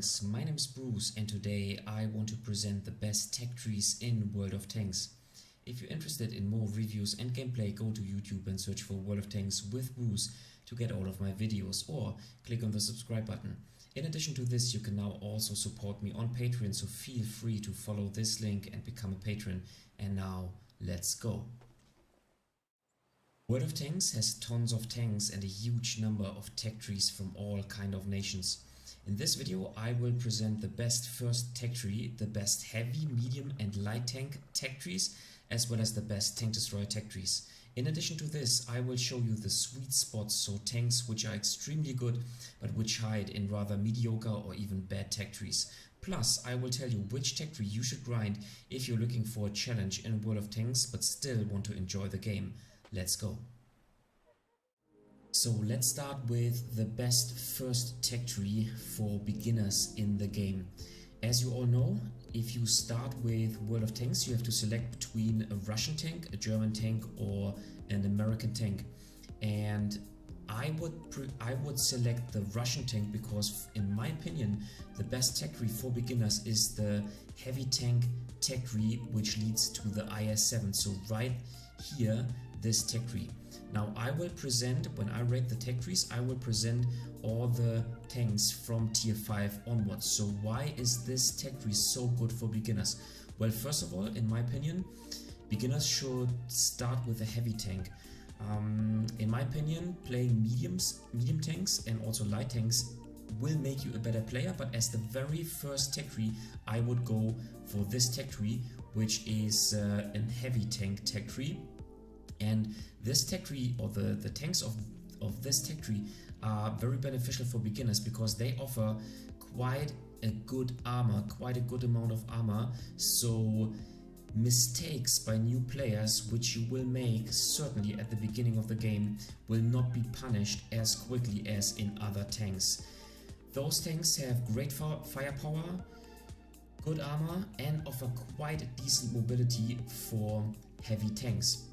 Tanks, my name is Bruce and today I want to present the best tech trees in World of Tanks. If you're interested in more reviews and gameplay, go to YouTube and search for World of Tanks with Bruce to get all of my videos, or click on the subscribe button. In addition to this, you can now also support me on Patreon, so feel free to follow this link and become a patron. And now, let's go. World of Tanks has tons of tanks and a huge number of tech trees from all kind of nations. In this video I will present the best first tech tree, the best heavy, medium and light tank tech trees, as well as the best tank destroyer tech trees. In addition to this, I will show you the sweet spots, so tanks which are extremely good but which hide in rather mediocre or even bad tech trees. Plus, I will tell you which tech tree you should grind if you're looking for a challenge in World of Tanks but still want to enjoy the game. Let's go. So let's start with the best first tech tree for beginners in the game. As you all know, if you start with World of Tanks, you have to select between a Russian tank, a German tank or an American tank. And I would select the Russian tank because in my opinion the best tech tree for beginners is the heavy tank tech tree, which leads to the IS-7. So right here, this tech tree. Now I will present, when I rate the tech trees, I will present all the tanks from tier 5 onwards. So why is this tech tree so good for beginners? Well, first of all, in my opinion, beginners should start with a heavy tank. In my opinion, playing medium tanks and also light tanks will make you a better player, but as the very first tech tree, I would go for this tech tree, which is a heavy tank tech tree. And this tech tree, or the tanks of this tech tree, are very beneficial for beginners because they offer quite a good armor, quite a good amount of armor. So mistakes by new players, which you will make certainly at the beginning of the game, will not be punished as quickly as in other tanks. Those tanks have great firepower, good armor, and offer quite a decent mobility for heavy tanks.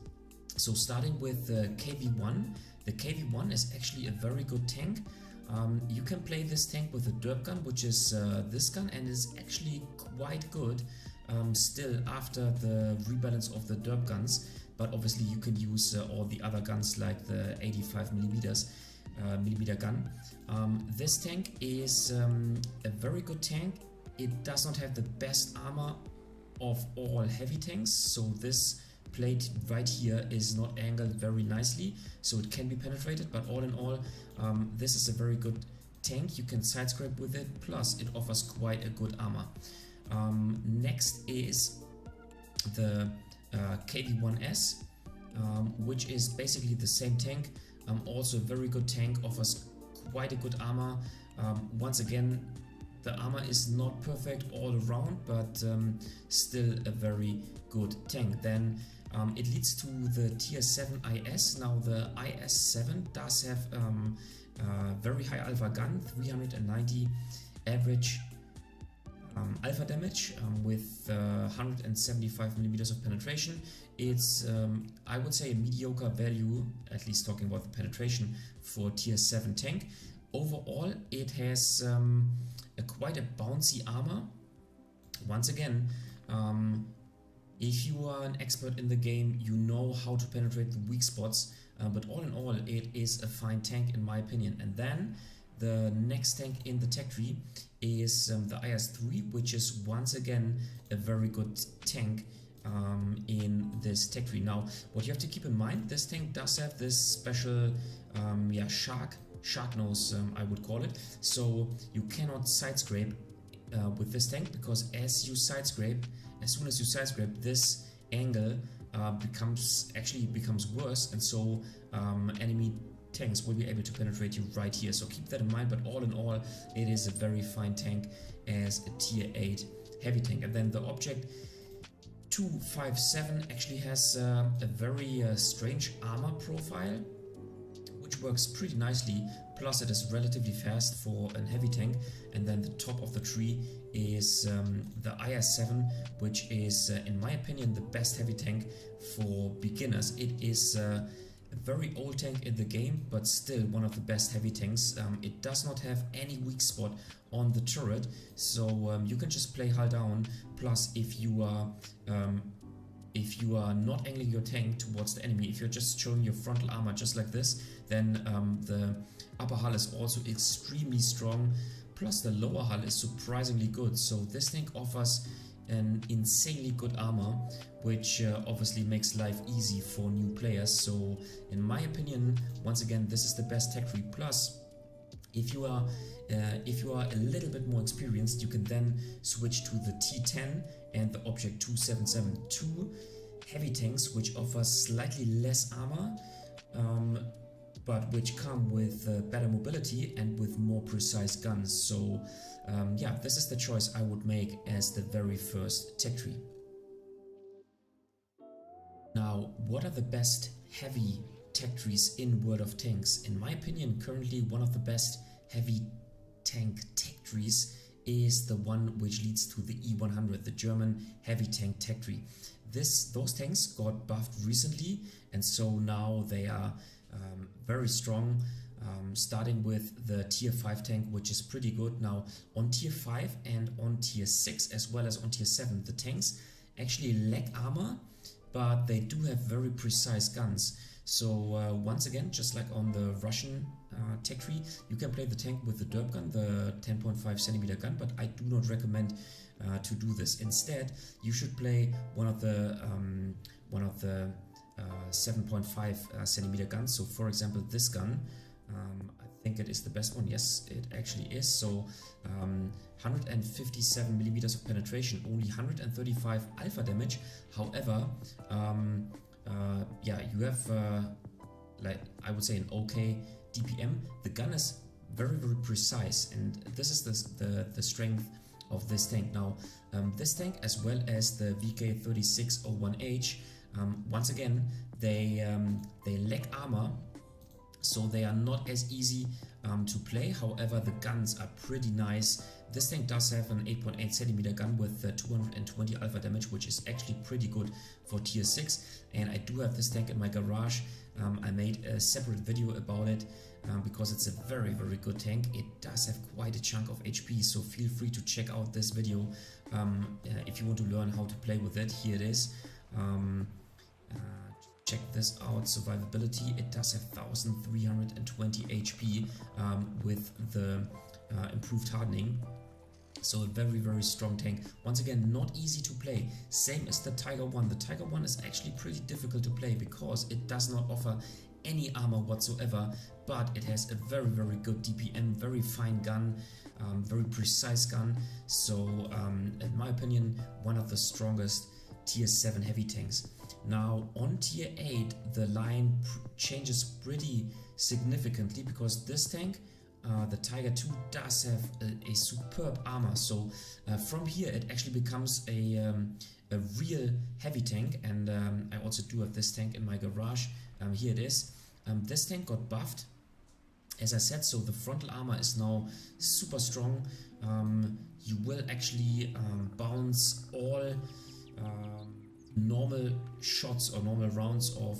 So starting with the KV-1, the KV-1 is actually a very good tank. You can play this tank with a derp gun, which is this gun, and is actually quite good still after the rebalance of the derp guns. But obviously you can use all the other guns like the 85 millimeter gun. This tank is a very good tank. It does not have the best armor of all heavy tanks, so this plate right here is not angled very nicely, so it can be penetrated, but all in all, this is a very good tank. You can side scrape with it, plus it offers quite a good armor. Next is the KV-1S, which is basically the same tank, also a very good tank, offers quite a good armor. Once again, the armor is not perfect all around, but still a very good tank. Then it leads to the tier 7 IS. Now the IS-7 does have very high alpha gun, 390 average alpha damage with 175 millimeters of penetration. It's I would say a mediocre value, at least talking about the penetration, for tier 7 tank. Overall it has quite a bouncy armor. Once again, if you are an expert in the game, you know how to penetrate the weak spots, but all in all, it is a fine tank in my opinion. And then the next tank in the tech tree is the IS-3, which is once again a very good tank in this tech tree. Now, what you have to keep in mind, this tank does have this special shark nose, I would call it. So you cannot side scrape with this tank, because as soon as you side scrape, this angle becomes worse, and so enemy tanks will be able to penetrate you right here. So keep that in mind, but all in all, it is a very fine tank as a tier 8 heavy tank. And then the object 257 actually has a very strange armor profile, which works pretty nicely, plus it is relatively fast for a heavy tank. And then the top of the tree is the IS-7, which is in my opinion the best heavy tank for beginners. It is a very old tank in the game, but still one of the best heavy tanks. It does not have any weak spot on the turret, so you can just play hull down. Plus, if you are not angling your tank towards the enemy, if you're just showing your frontal armor just like this, then the upper hull is also extremely strong. Plus, the lower hull is surprisingly good. So this tank offers an insanely good armor, which obviously makes life easy for new players. So in my opinion, once again, this is the best tech tree. Plus, if you are a little bit more experienced, you can then switch to the T10 and the Object 2772 heavy tanks, which offer slightly less armor, but which come with better mobility and with more precise guns. So yeah, this is the choice I would make as the very first tech tree. Now, what are the best heavy tech trees in World of Tanks? In my opinion, currently one of the best heavy tank tech trees is the one which leads to the E100, the German heavy tank tech tree. Those tanks got buffed recently, and so now they are very strong, starting with the tier 5 tank, which is pretty good. Now on tier 5 and on tier 6 as well as on tier 7, the tanks actually lack armor, but they do have very precise guns. So once again, just like on the Russian tech tree, you can play the tank with the derp gun, the 10.5 centimeter gun, but I do not recommend to do this. Instead, you should play one of the 7.5 centimeter guns. So for example, this gun, I think it is the best one. Yes, it actually is. So 157 millimeters of penetration, only 135 alpha damage. However, yeah, you have like I would say an okay DPM. The gun is very precise, and this is the strength of this tank. Now this tank, as well as the VK3601H, once again, they lack armor, so they are not as easy to play. However, the guns are pretty nice. This tank does have an 8.8 centimeter gun with 220 alpha damage, which is actually pretty good for tier 6. And I do have this tank in my garage. I made a separate video about it because it's a very good tank. It does have quite a chunk of HP, so feel free to check out this video if you want to learn how to play with it. Here it is. Check this out, survivability. It does have 1320 HP with the improved hardening. So a very strong tank. Once again, not easy to play. Same as the Tiger 1. The Tiger 1 is actually pretty difficult to play because it does not offer any armor whatsoever, but it has a very good DPM, very fine gun, very precise gun. So in my opinion, one of the strongest tier 7 heavy tanks. Now on tier 8, the line changes pretty significantly because this tank, the Tiger 2, does have a superb armor. So from here it actually becomes a real heavy tank, and I also do have this tank in my garage. Here it is. This tank got buffed, as I said, so the frontal armor is now super strong. You will actually bounce all normal shots or normal rounds of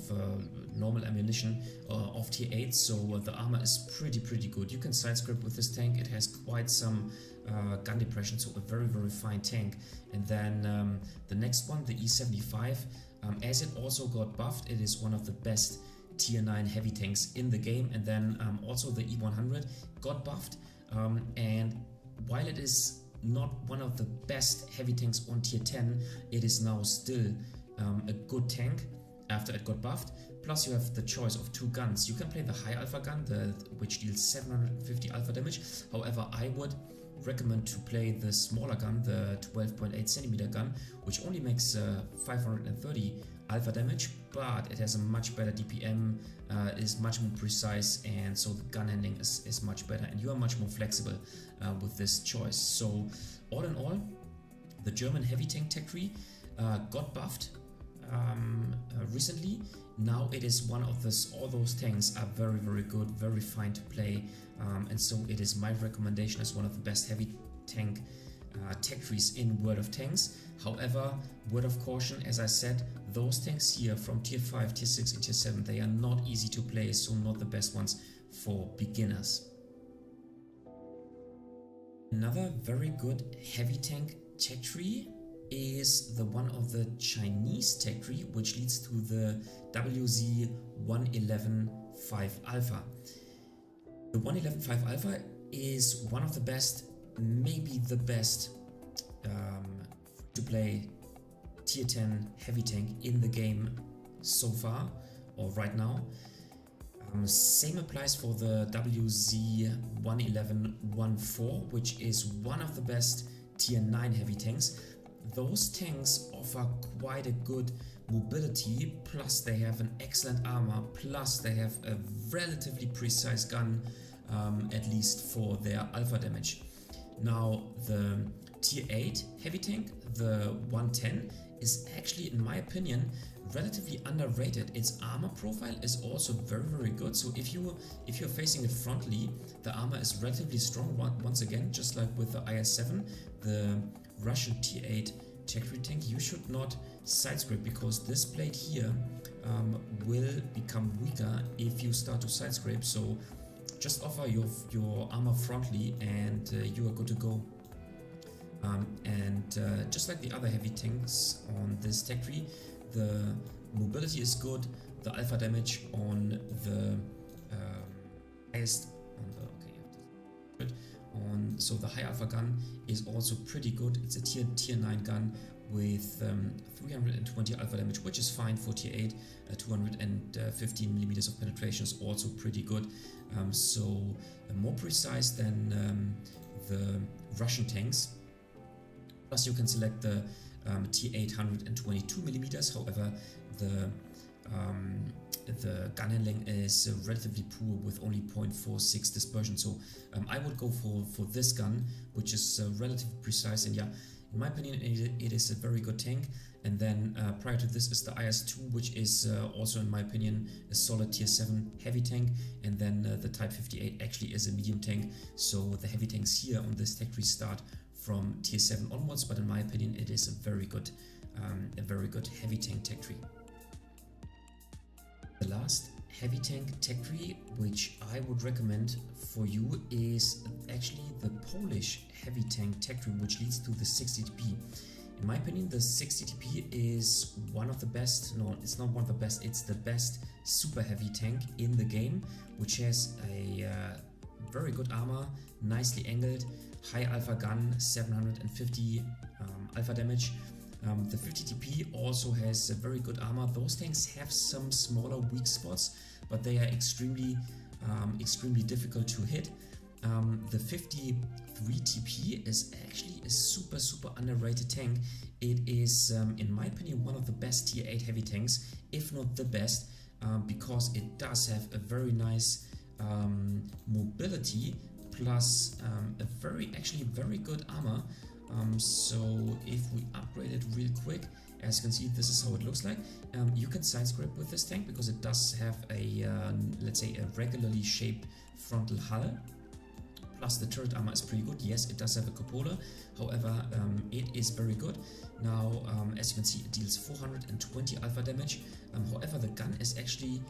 normal ammunition of tier 8, so the armor is pretty good. You can side script with this tank. It has quite some gun depression, so a very fine tank. And then the next one, the E75, as it also got buffed, it is one of the best tier 9 heavy tanks in the game. And then also the E100 got buffed, and while it is not one of the best heavy tanks on tier 10, it is now still a good tank after it got buffed. Plus you have the choice of 2 guns. You can play the high alpha gun, which deals 750 alpha damage. However, I would recommend to play the smaller gun, the 12.8 centimeter gun, which only makes 530 alpha damage, but it has a much better DPM, is much more precise, and so the gun handling is much better, and you are much more flexible with this choice. So all in all, the German heavy tank tech tree got buffed recently. Now it is one of all those tanks are very good, very fine to play, and so it is my recommendation as one of the best heavy tank tech trees in World of Tanks. However, word of caution, as I said, those tanks here from tier 5, tier 6 and tier 7, they are not easy to play, so not the best ones for beginners. Another very good heavy tank tech tree is the one of the Chinese tech tree, which leads to the WZ-111-5 Alpha. The 111-5 Alpha is one of the best, maybe the best to play tier 10 heavy tank in the game so far or right now. Same applies for the WZ-111-14, which is one of the best tier 9 heavy tanks. Those tanks offer quite a good mobility, plus they have an excellent armor, plus they have a relatively precise gun, at least for their alpha damage. Now the tier 8 heavy tank, the 110, is actually, in my opinion, relatively underrated. Its armor profile is also very good, so if you're facing it frontally, the armor is relatively strong once again, just like with the IS-7, the Russian tier 8 tech tree tank. You should not side scrape, because this blade here will become weaker if you start to side scrape, so just offer your armor frontally and you are good to go. Just like the other heavy tanks on this tech tree, the mobility is good, the alpha damage on the highest, so the high alpha gun is also pretty good. It's a tier 9 gun with 320 alpha damage, which is fine for tier 8. 215 millimeters of penetration is also pretty good. So more precise than the Russian tanks. Plus you can select the tier 822 millimeters. However, the gun handling is relatively poor with only 0.46 dispersion, so I would go for this gun, which is relatively precise, and yeah, in my opinion it is a very good tank. And then prior to this is the IS-2, which is also, in my opinion, a solid tier 7 heavy tank, and then the Type 58 actually is a medium tank, so the heavy tanks here on this tech tree start from tier 7 onwards, but in my opinion it is a very good heavy tank tech tree. The last heavy tank tech tree which I would recommend for you is actually the Polish heavy tank tech tree, which leads to the 60TP. In my opinion, the 60TP is one of the best, no, it's not one of the best, it's the best super heavy tank in the game, which has a very good armor, nicely angled, high alpha gun, 750 alpha damage. The 50TP also has a very good armor. Those tanks have some smaller weak spots, but they are extremely difficult to hit. The 53TP is actually a super underrated tank. It is, in my opinion, one of the best tier 8 heavy tanks, if not the best, because it does have a very nice mobility, plus a very good armor. So if we upgrade it real quick, as you can see, this is how it looks like. You can side scrape with this tank because it does have a let's say a regularly shaped frontal hull. Plus the turret armor is pretty good. Yes, it does have a cupola, however it is very good. Now as you can see, it deals 420 alpha damage. However, the gun is actually,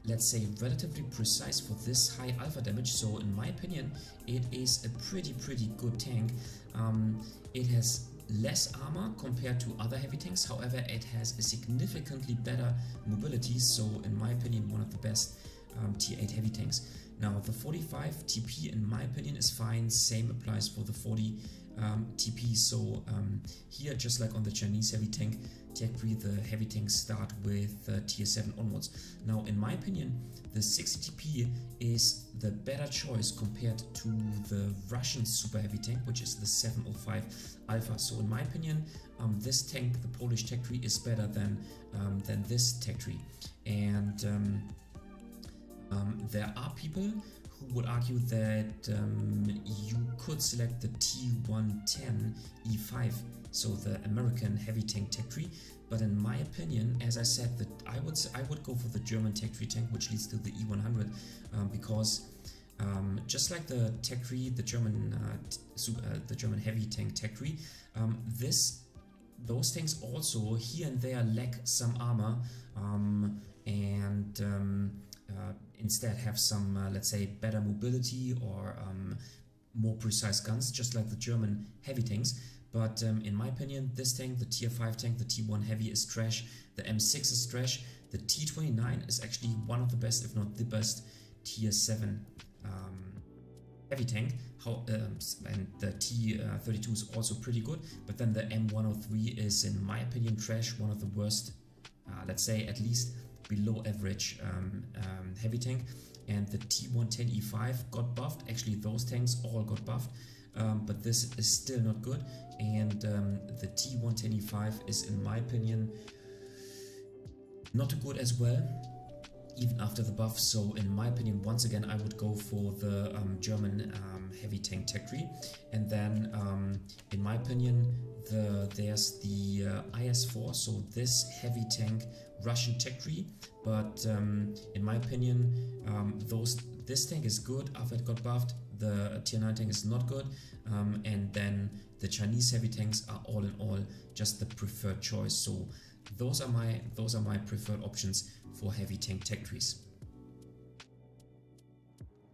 let's say, relatively precise for this high alpha damage, so in my opinion it is a pretty good tank. It has less armor compared to other heavy tanks, however it has a significantly better mobility, so in my opinion one of the best tier 8 heavy tanks. Now the 45 TP in my opinion is fine, same applies for the 40 TP, so here, just like on the Chinese heavy tank tech tree, the heavy tanks start with tier 7 onwards. Now in my opinion the 60 TP is the better choice compared to the Russian super heavy tank, which is the 705 Alpha. So in my opinion this tank, the Polish tech tree, is better than this tech tree. And there are people who would argue that you could select the T110 E5, so the American heavy tank tech tree, but in my opinion, as I said, that I would go for the German tech tree tank, which leads to the E100, because Just like the tech tree, the German heavy tank tech tree, those tanks also here and there lack some armor, and instead have some, let's say, better mobility or more precise guns, just like the German heavy tanks. But in my opinion, this tank, the tier 5 tank, the T1 heavy, is trash. The M6 is trash. The T29 is actually one of the best, if not the best, tier 7 heavy tank. And the T32 is also pretty good. But then the M103 is, in my opinion, trash. One of the worst, let's say at least below average heavy tank. And the T110E5 got buffed. Actually, those tanks all got buffed. But this is still not good, and the T110E5 is, in my opinion, not too good as well, even after the buff. So in my opinion, once again, I would go for the German heavy tank tech tree. And then in my opinion, there's the IS-4, so this heavy tank Russian tech tree. But in my opinion, this tank is good after it got buffed. The tier 9 tank is not good, and then the Chinese heavy tanks are all in all just the preferred choice. So those are my preferred options for heavy tank tech trees.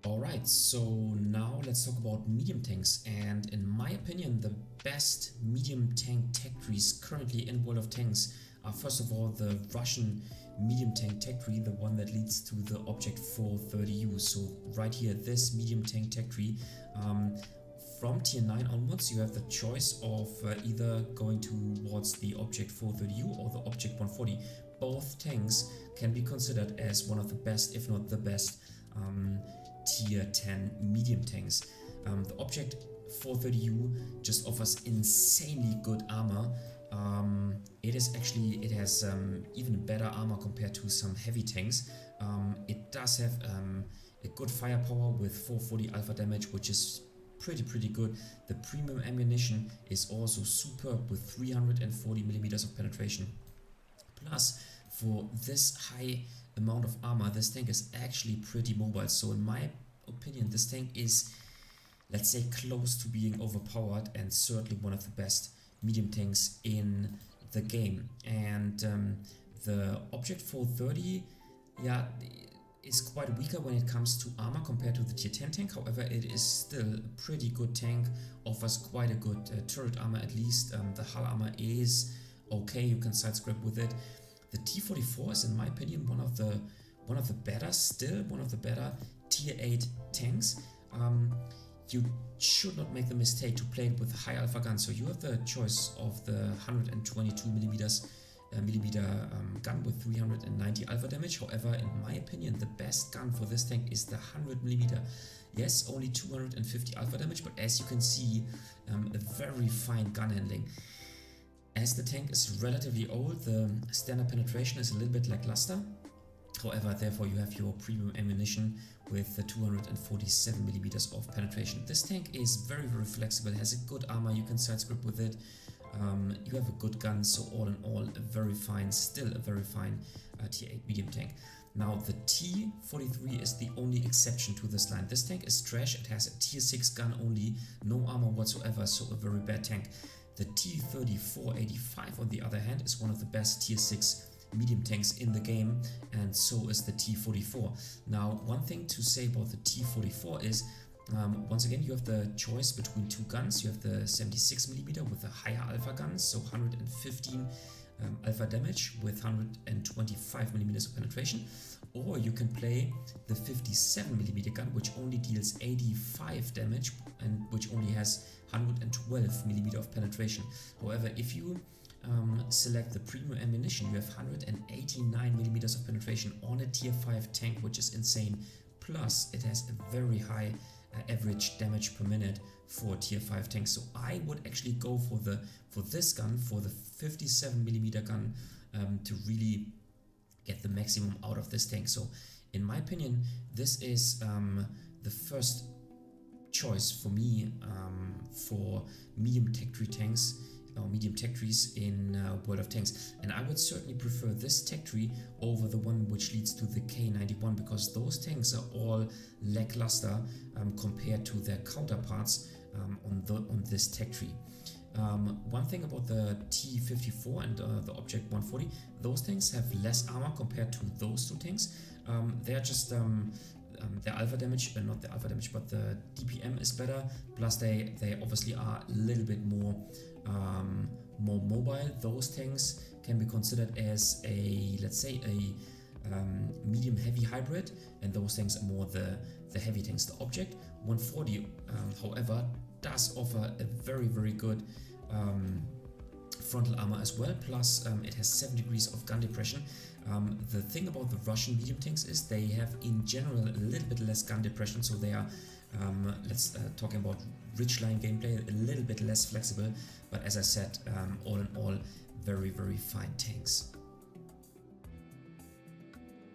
Alright, so now let's talk about medium tanks, and in my opinion the best medium tank tech trees currently in World of Tanks are, first of all, the Russian medium tank tech tree, the one that leads to the Object 430U. So right here, this medium tank tech tree, from tier 9 onwards, you have the choice of either going towards the Object 430U or the Object 140. Both tanks can be considered as one of the best, if not the best, tier 10 medium tanks. The Object 430U just offers insanely good armor. It has even better armor compared to some heavy tanks. It does have a good firepower with 440 alpha damage, which is pretty good. The premium ammunition is also superb with 340 millimeters of penetration. Plus, for this high amount of armor, this tank is actually pretty mobile. So in my opinion, this tank is, let's say, close to being overpowered, and certainly one of the best medium tanks in the game. And the Object 430, yeah, is quite weaker when it comes to armor compared to the tier 10 tank. However, it is still a pretty good tank, offers quite a good turret armor at least. The hull armor is okay, you can side scrap with it. The T44 is, in my opinion, one of the better tier 8 tanks. You should not make the mistake to play it with a high alpha gun. So you have the choice of the 122 millimeter gun with 390 alpha damage. However, in my opinion, the best gun for this tank is the 100 millimeter. Yes, only 250 alpha damage, but as you can see, a very fine gun handling. As the tank is relatively old, the standard penetration is a little bit lackluster. However, therefore you have your premium ammunition with the 247 millimeters of penetration. This tank is very flexible, has a good armor, you can side script with it. You have a good gun, so all in all, still a very fine tier 8 medium tank. Now the T43 is the only exception to this line. This tank is trash, it has a tier 6 gun only, no armor whatsoever, so a very bad tank. The T3485 on the other hand is one of the best tier 6 medium tanks in the game, and so is the T44. Now, one thing to say about the T44 is, once again, you have the choice between two guns. You have the 76mm with a higher alpha gun, so 115 alpha damage with 125mm of penetration, or you can play the 57mm gun, which only deals 85 damage and which only has 112mm of penetration. However, if you select the premium ammunition, you have 189mm of penetration on a tier 5 tank, which is insane. Plus, it has a very high average damage per minute for tier 5 tanks. So I would actually go for this gun, for the 57mm gun, to really get the maximum out of this tank. So in my opinion, this is the first choice for me for medium tech tree tanks. or medium tech trees in World of Tanks, and I would certainly prefer this tech tree over the one which leads to the K91, because those tanks are all lackluster compared to their counterparts on this tech tree. One thing about the T54 and the Object 140, those tanks have less armor compared to those two tanks. They're just their alpha damage, not the alpha damage, but the DPM is better. Plus they obviously are a little bit more mobile. Those tanks can be considered as a, let's say, a medium heavy hybrid, and those tanks are more the heavy tanks. The Object 140, however, does offer a very good frontal armor as well, plus it has 7 degrees of gun depression. The thing about the Russian medium tanks is they have in general a little bit less gun depression, so they are, talking about ridgeline gameplay, a little bit less flexible, but as I said, all in all, very fine tanks.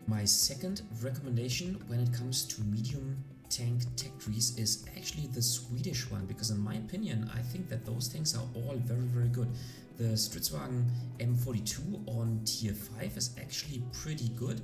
My second recommendation when it comes to medium tank tech trees is actually the Swedish one, because in my opinion I think that those tanks are all very good. The Stridswagen M42 on tier 5 is actually pretty good.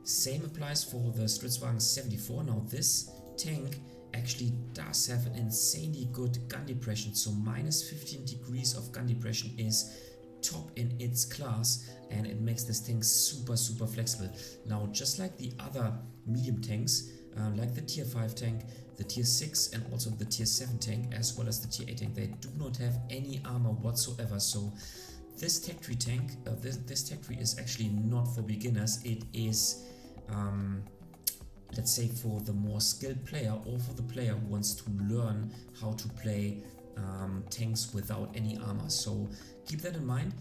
Same applies for the Stridswagen 74. Now this tank actually does have an insanely good gun depression, so minus 15 degrees of gun depression is top in its class, and it makes this tank super flexible. Now just like the other medium tanks, like the tier 5 tank, the tier 6 and also the tier 7 tank, as well as the tier 8 tank, they do not have any armor whatsoever. So this tech tree tank, this tech tree is actually not for beginners. It is, let's say, for the more skilled player, or for the player who wants to learn how to play tanks without any armor. So keep that in mind.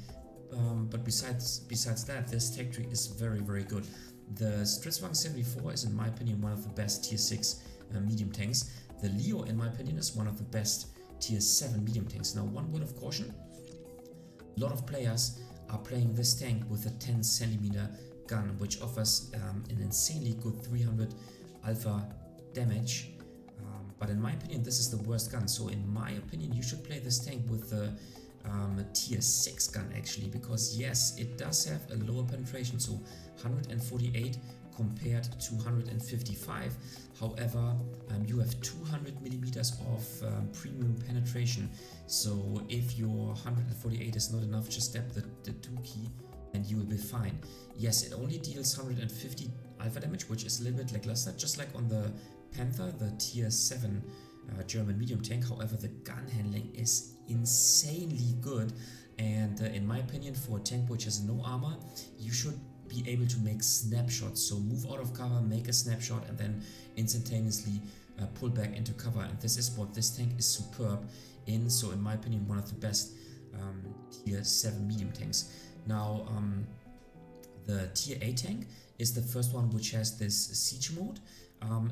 But besides that, this tech tree is very good. The Stridswagen 74 is in my opinion one of the best tier 6 medium tanks. The Leo in my opinion is one of the best tier 7 medium tanks. Now one word of caution, a lot of players are playing this tank with a 10 centimeter gun, which offers an insanely good 300 alpha damage, but in my opinion this is the worst gun. So in my opinion you should play this tank with the tier 6 gun actually, because yes, it does have a lower penetration, so 148 compared to 155. However, you have 200 millimeters of premium penetration, so if your 148 is not enough, just step the 2 key and you will be fine. Yes, it only deals 150 alpha damage, which is a little bit lackluster, just like on the Panther, the tier 7 German medium tank. However, the gun handling is insanely good, and in my opinion, for a tank which has no armor, you should be able to make snapshots. So move out of cover, make a snapshot, and then instantaneously pull back into cover, and this is what this tank is superb in. So in my opinion, one of the best tier 7 medium tanks. Now the tier 8 tank is the first one which has this siege mode.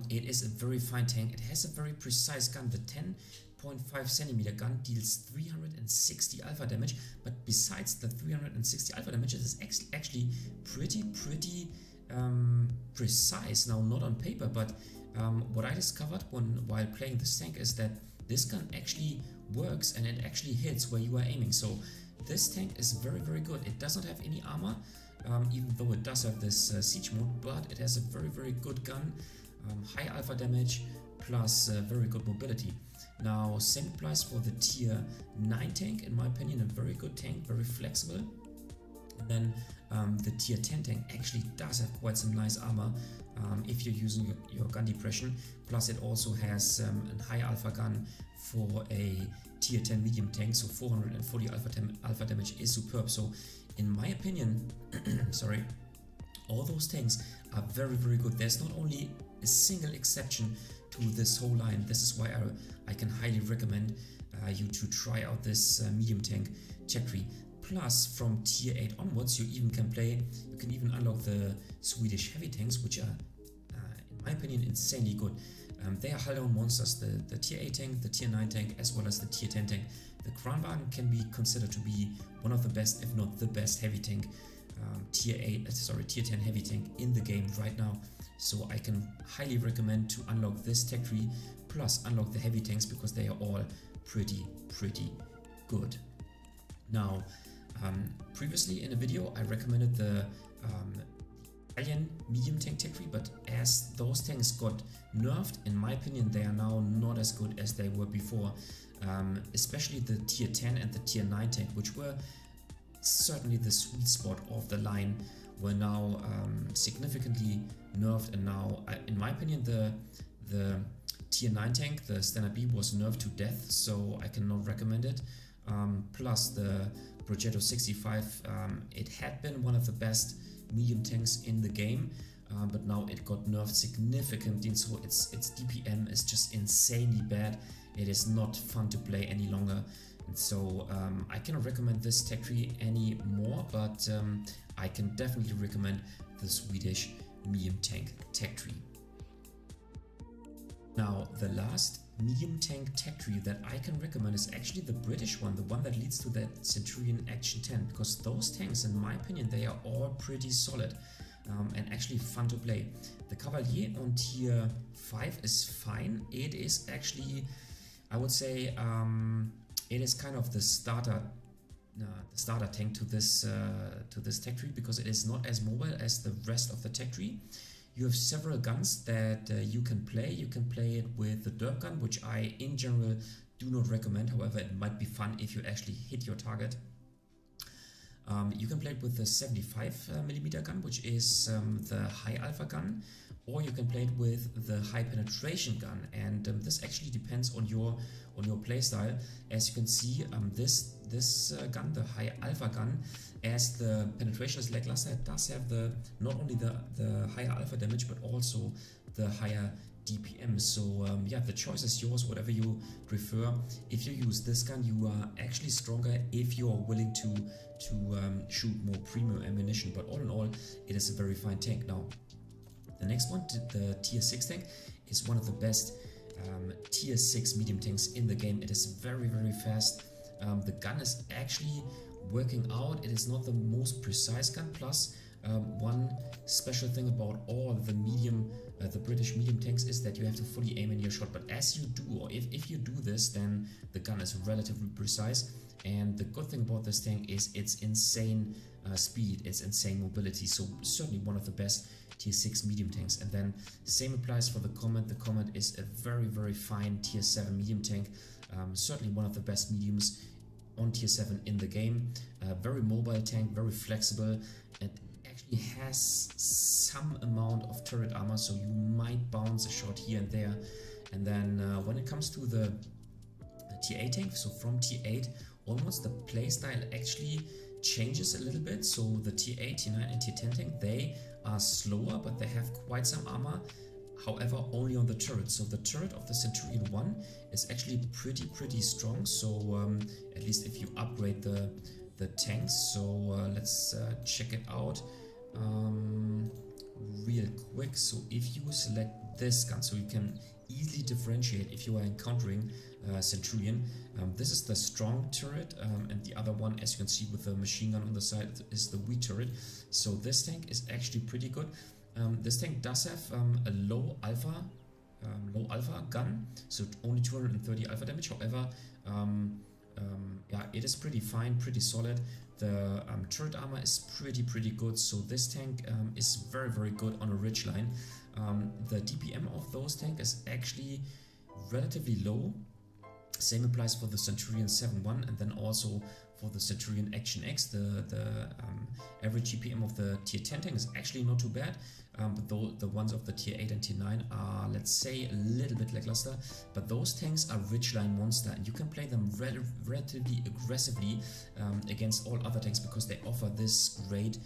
It is a very fine tank. It has a very precise gun. The 10.5 centimeter gun deals 360 alpha damage, but besides the 360 alpha damage, it is actually pretty precise. Now, not on paper, but what I discovered while playing this tank is that this gun actually works and it actually hits where you are aiming. So this tank is very good. It does not have any armor, even though it does have this siege mode, but it has a very good gun, high alpha damage, plus very good mobility. Now same applies for the tier 9 tank. In my opinion, a very good tank, very flexible. And then the tier 10 tank actually does have quite some nice armor if you're using your gun depression. Plus it also has a high alpha gun for a tier 10 medium tank, so 440 alpha damage is superb. So in my opinion, sorry, all those tanks are very good. There's not only a single exception to this whole line. This is why I can highly recommend you to try out this medium tank tech tree. Plus from tier 8 onwards, you can even unlock the Swedish heavy tanks, which are in my opinion insanely good. They are high-down monsters, the tier 8 tank, the tier 9 tank, as well as the tier 10 tank. The Kranwagen can be considered to be one of the best, if not the best heavy tank, tier 10 heavy tank in the game right now. So I can highly recommend to unlock this tech tree, plus unlock the heavy tanks, because they are all pretty good. Now, previously in a video I recommended the Italian medium tank tech tree, but as those tanks got nerfed, in my opinion they are now not as good as they were before, especially the tier 10 and the tier 9 tank, which were certainly the sweet spot of the line, were now significantly nerfed, and now in my opinion the tier 9 tank, the standard B, was nerfed to death, so I cannot recommend it. Plus the WoT 65, it had been one of the best medium tanks in the game, but now it got nerfed significantly, so its DPM is just insanely bad. It is not fun to play any longer, and so I cannot recommend this tech tree anymore, but I can definitely recommend the Swedish medium tank tech tree. Now, the last medium tank tech tree that I can recommend is actually the British one, the one that leads to that Centurion Action 10, because those tanks, in my opinion, they are all pretty solid and actually fun to play. The Cavalier on tier 5 is fine. It is actually, I would say, it is kind of the starter tank to this tech tree, because it is not as mobile as the rest of the tech tree. You have several guns that you can play. You can play it with the derp gun, which I in general do not recommend. However, it might be fun if you actually hit your target. You can play it with the 75mm gun, which is the high alpha gun, or you can play it with the high penetration gun, and this actually depends on your playstyle. As you can see, this gun, the high alpha gun, as the penetration is lackluster, it does have not only the higher alpha damage but also the higher DPM. So yeah, the choice is yours, whatever you prefer. If you use this gun, you are actually stronger if you are willing to shoot more premium ammunition, but all in all, it is a very fine tank. Now, the next one, the tier 6 tank, is one of the best tier 6 medium tanks in the game. It is very, very fast. The gun is actually working out. It is not the most precise gun, plus one special thing about all the British medium tanks is that you have to fully aim in your shot, but as you do, or if you do this, then the gun is relatively precise. And the good thing about this tank is its insane speed, its insane mobility, so certainly one of the best tier 6 medium tanks. And then same applies for the Comet. The Comet is a very, very fine tier 7 medium tank, certainly one of the best mediums on tier 7 in the game. Very mobile tank, very flexible, and actually has some amount of turret armor, so you might bounce a shot here and there. And then when it comes to the tier 8 tank, so from tier 8 onwards, the playstyle actually changes a little bit. So the tier 8, tier 9 and tier 10 tank, they are slower, but they have quite some armor, however only on the turret. So the turret of the Centurion 1 is actually pretty strong, so at least if you upgrade the tanks. So let's check it out real quick. So if you select this gun, so you can easily differentiate if you are encountering Centurion. This is the strong turret, and the other one, as you can see with the machine gun on the side, is the weak turret. So this tank is actually pretty good. This tank does have a low alpha gun, so only 230 alpha damage. However, yeah, it is pretty fine, pretty solid. The turret armor is pretty good, so this tank is very good on a ridge line. The DPM of those tanks is actually relatively low. Same applies for the Centurion 7.1 and then also for the Centurion Action X. The average GPM of the tier 10 tank is actually not too bad, but the ones of the tier 8 and tier 9 are, let's say, a little bit lackluster. But those tanks are ridgeline monster, and you can play them relatively aggressively against all other tanks, because they offer this great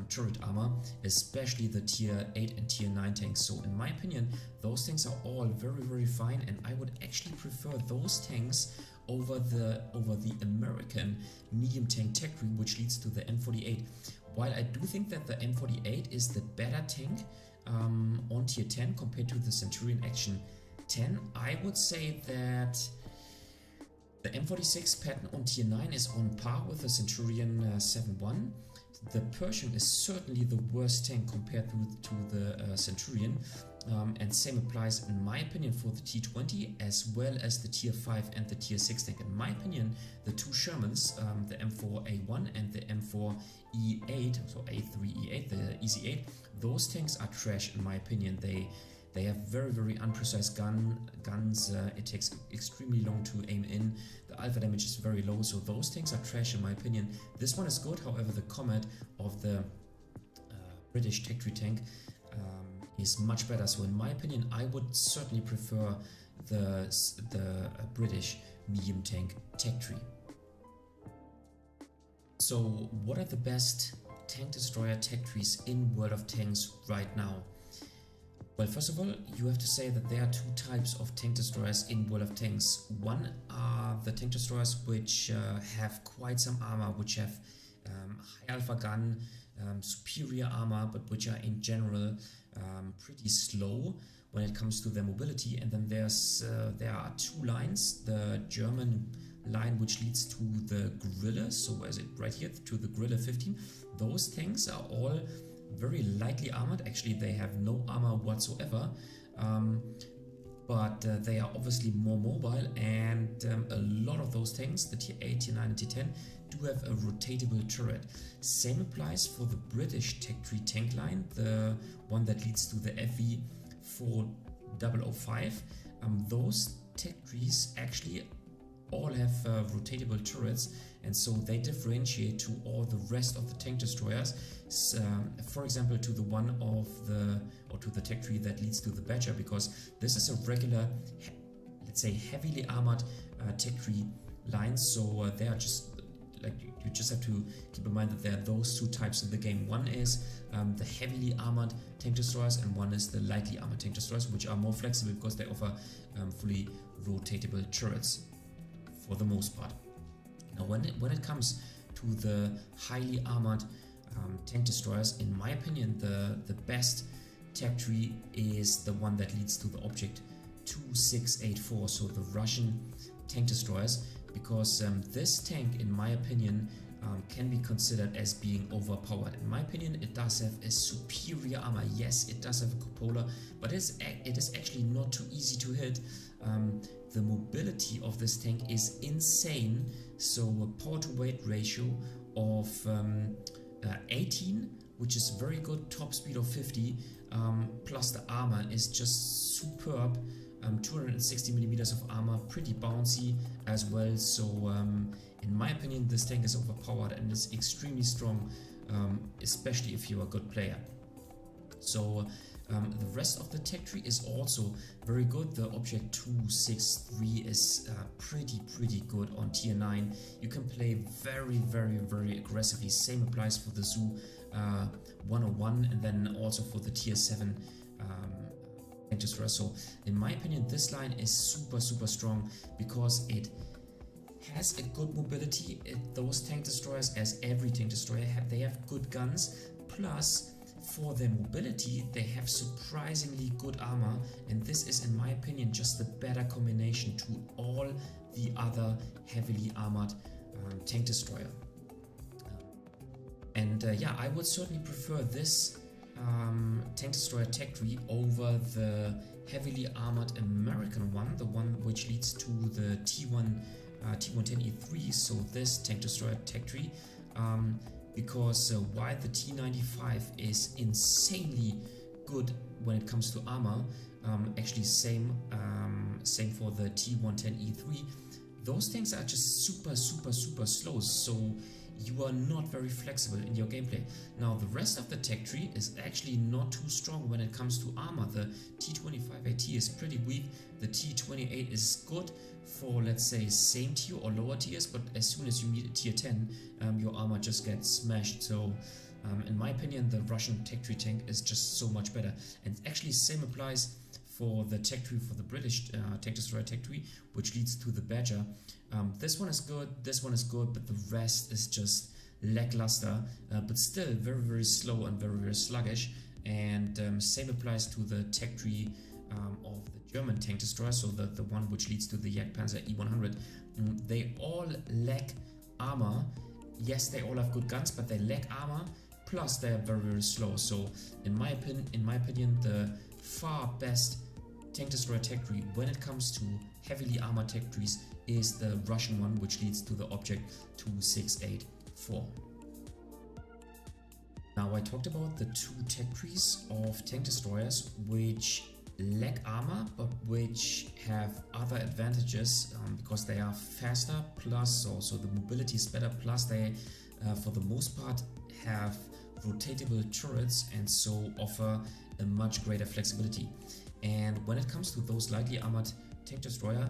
turret armor, especially the tier 8 and tier 9 tanks. So in my opinion, those tanks are all very fine, and I would actually prefer those tanks over the American medium tank tech tree, which leads to the M48. While I do think that the M48 is the better tank on tier 10 compared to the Centurion Action 10, I would say that the M46 pattern on tier 9 is on par with the Centurion 7.1. The Pershing is certainly the worst tank compared to the Centurion. And same applies in my opinion for the T20 as well as the tier 5 and the tier 6 tank. In my opinion, the two Shermans, the M4A1 and the M4E8, so A3E8, the EZ8, those tanks are trash in my opinion. They have very unprecise guns. It takes extremely long to aim in. The alpha damage is very low, so those tanks are trash in my opinion. This one is good, however the Comet of the British Tech Tree tank is much better. So in my opinion, I would certainly prefer the British medium tank Tech Tree. So what are the best tank destroyer tech trees in World of Tanks right now? Well, first of all, you have to say that there are two types of tank destroyers in World of Tanks. One are the tank destroyers which have quite some armor, which have high alpha gun, superior armor, but which are in general pretty slow when it comes to their mobility. And then there are two lines: the German line which leads to the Grille, so where is it, right here, to the Grille 15. Those tanks are all very lightly armored. Actually, they have no armor whatsoever, but they are obviously more mobile, and a lot of those tanks, the tier 8, tier 9 and tier 10, do have a rotatable turret. Same applies for the British Tech Tree tank line, the one that leads to the FV4005. Those tech trees actually all have rotatable turrets, and so they differentiate to all the rest of the tank destroyers. For example, to the one of the, or to the tech tree that leads to the Badger, because this is a regular, let's say, heavily armored tech tree line. So they are just like, you just have to keep in mind that there are those two types in the game. One is the heavily armored tank destroyers, and one is the lightly armored tank destroyers, which are more flexible because they offer fully rotatable turrets for the most part. Now, when it comes to the highly armored tank destroyers, in my opinion, the best tech tree is the one that leads to the object 2684, so the Russian tank destroyers, because this tank, in my opinion, can be considered as being overpowered. In my opinion, it does have a superior armor. Yes, it does have a cupola, but it is actually not too easy to hit. The mobility of this tank is insane, so a power to weight ratio of 18, which is very good, top speed of 50, plus the armor is just superb. 260 millimeters of armor, pretty bouncy as well. So in my opinion, this tank is overpowered and is extremely strong, especially if you're a good player. So the rest of the tech tree is also very good. The object 263 is pretty good on tier 9. You can play very aggressively. Same applies for the Zoo 101, and then also for the tier 7 tank destroyer. So in my opinion, this line is super strong because it has a good mobility. Those tank destroyers, as every tank destroyer, they have good guns, plus for their mobility they have surprisingly good armor, and this is, in my opinion, just the better combination to all the other heavily armored tank destroyer. Yeah, I would certainly prefer this tank destroyer tech tree over the heavily armored American one, the one which leads to the T110E3, so this tank destroyer tech tree, because while the T95 is insanely good when it comes to armor, actually same for the T110E3, those tanks are just super slow, so you are not very flexible in your gameplay. Now, the rest of the tech tree is actually not too strong when it comes to armor. The T25AT is pretty weak. The T28 is good for, let's say, same tier or lower tiers, but as soon as you meet a tier 10, your armor just gets smashed. So in my opinion, the Russian tech tree tank is just so much better. And actually same applies for the tech tree for the British tank destroyer tech tree, which leads to the Badger. This one is good, but the rest is just lackluster, but still very slow and very sluggish. And same applies to the tech tree of the German tank destroyer, so the one which leads to the Jagdpanzer E100. They all lack armor. Yes, they all have good guns, but they lack armor, plus they are very slow. So in my opinion, the far best tank destroyer tech tree when it comes to heavily armored tech trees is the Russian one, which leads to the object 2684. Now I talked about the two tech trees of tank destroyers which lack armor but which have other advantages because they are faster, plus also the mobility is better, plus they for the most part have rotatable turrets and so offer a much greater flexibility. And when it comes to those lightly armored tank destroyers,